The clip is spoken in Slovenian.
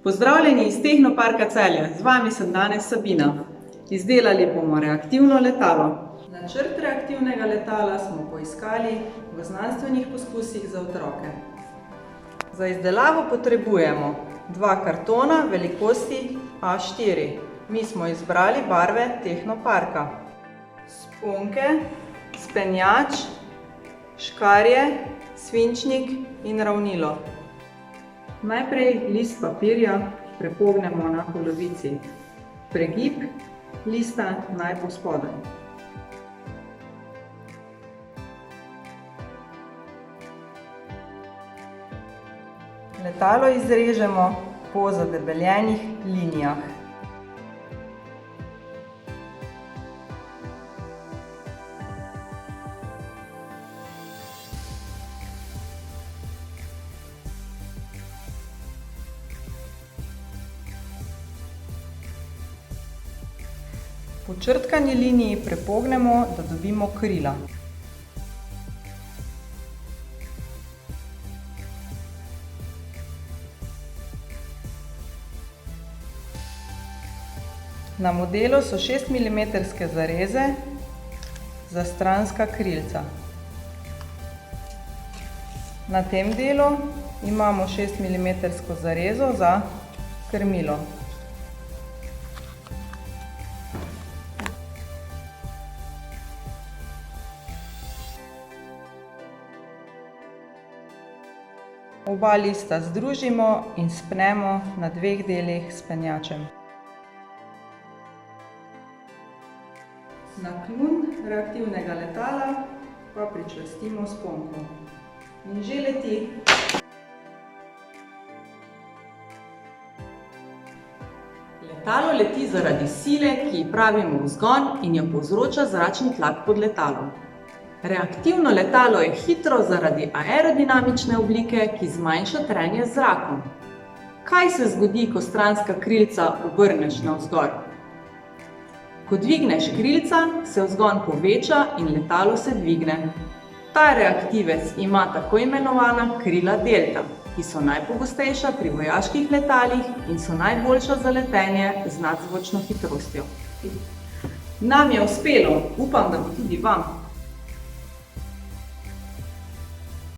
Pozdravljeni iz Tehnoparka Celje, z vami sem danes Sabina. Izdelali bomo reaktivno letalo. Načrt reaktivnega letala smo poiskali v znanstvenih poskusih za otroke. Za izdelavo potrebujemo 2 kartona velikosti A4. Mi smo izbrali barve Tehnoparka. Sponke, spenjač, škarje, svinčnik in ravnilo. Najprej list papirja prepognemo na polovici. Pregib lista naj bo spodaj. Letalo izrežemo po zadebeljenih linijah. Po črtkani liniji prepognemo, da dobimo krila. Na modelu so 6 mm zareze za stranska krilca. Na tem delu imamo 6 mm zarezo za krmilo. Oba lista združimo in spnemo na 2 delih s penjačem. Na kljun reaktivnega letala pa pričvrstimo sponko. In že leti. Letalo leti zaradi sile, ki ji pravimo vzgon in jo povzroča zračni tlak pod letalom. Reaktivno letalo je hitro zaradi aerodinamične oblike, ki zmanjša trenje z zrakom. Kaj se zgodi, ko stranska krilca obrneš navzgor? Ko dvigneš krilca, se vzgon poveča in letalo se dvigne. Ta reaktivec ima tako imenovana krila delta, ki so najpogostejša pri vojaških letalih in so najboljša za letenje z nadzvočno hitrostjo. Nam je uspelo, upam, da bo tudi vam.